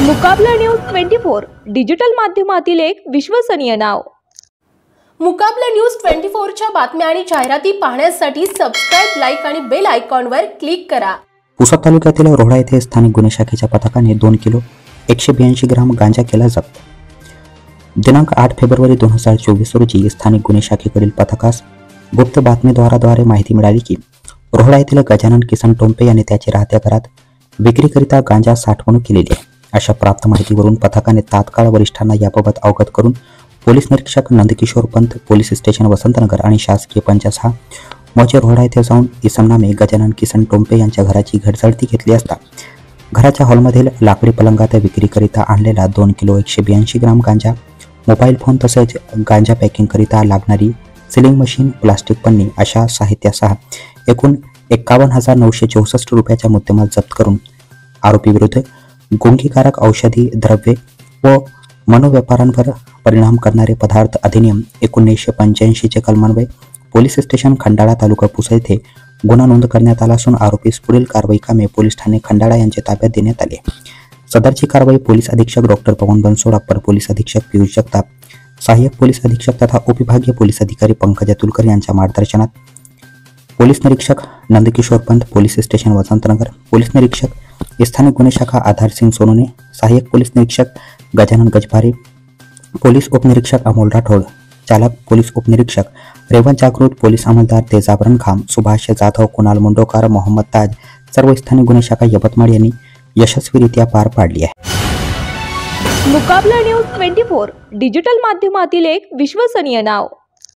मुकाबला news 24 digital माध्यमातील एक विश्वसनीय नाव। मुकाबला न्यूज 24 च्या बातम्या आणि जाहिराती पाहण्यासाठी सबस्क्राइब, लाईक आणि बेल आयकॉनवर क्लिक करा। पुसद तालुक्यातील रोहडा येथे स्थानिक गुन्हे शाखेच्या पथकाने 2 किलो 182 ग्राम गांजा केला जप्त। दिनांक 8 फेब्रुवारी 2024 रोजी स्थानिक गुन्हे शाखेकडील पथकास गुप्त बातमीद्वारे माहिती मिळाली की रोहडा येथील गजानन किसन टोंपे यांनी त्याच्या राहत्या घरात विक्रीकरिता गांजा साठवणूक केलेली आहे। अशा प्राप्त माहितीवरून पथकाने तात्काळ वरिष्ठांना याबाबत अवगत करून पोलीस निरीक्षक नंदकिशोर पंत, पोलीस स्टेशन वसंतनगर आणि शासकीय पंचायत मोजे रोहडा येथे जाऊन इसम नामे गजानन किसन टोंपे यांच्या घराची झडती घेतली असता घराच्या हॉलमधील लाकडी पलंगात विक्रीकरिता आणलेला 2 किलो 182 ग्राम गांजा, मोबाईल फोन तसेच गांजा पॅकिंग करिता लागणारी सिलिंग मशीन, प्लास्टिक पन्नी अशा साहित्यासह एकूण 51,964 रुपयाचा मुद्देमाल जप्त करून आरोपी विरुद्ध गुंगीकारक औषधी द्रव्ये व मनोव्यापारांवर परिणाम करणारे पदार्थ अधिनियम 1985 चे कलमान्वये पोलीस स्टेशन खंडाळा, तालुका पुसद येथे गुन्हा नोंद करण्यात आला असून आरोपीस पुढील कारवाई कामे पोलीस ठाणे खंडाळा यांच्या ताब्यात देण्यात आली। सदरची कारवाई पोलीस अधीक्षक डॉक्टर पवन बनसोड, अप्पर पोलीस अधीक्षक पियुष जगताप, सहाय्यक पोलीस अधीक्षक तथा उपविभागीय पोलीस अधिकारी पंकज अतुलकर यांच्या मार्गदर्शनात पोलीस निरीक्षक Nandkishor Pant, police station Vasantnagar, police निरीक्षक स्थानिक गुन्हे शाखा आधार सिंग सोनोने, सहाय्यक पोलीस निरीक्षक गजानन गजभारे, पोलीस उपनिरीक्षक अमोल राठोड, चालक पोलीस उपनिरीक्षक रेवंत जागृत, पोलीस अंमलदार तेजाबरन खाम, सुभाष जाधव, कुणाल मुंडोकर, मोहम्मद ताज सर्व स्थानिक गुन्हे शाखा यवतमाळ यांनी यशस्वीरित्या पार पाडली आहे। मुकाबला न्यूज 24 डिजिटल माध्यमातील एक विश्वसनीय नाव।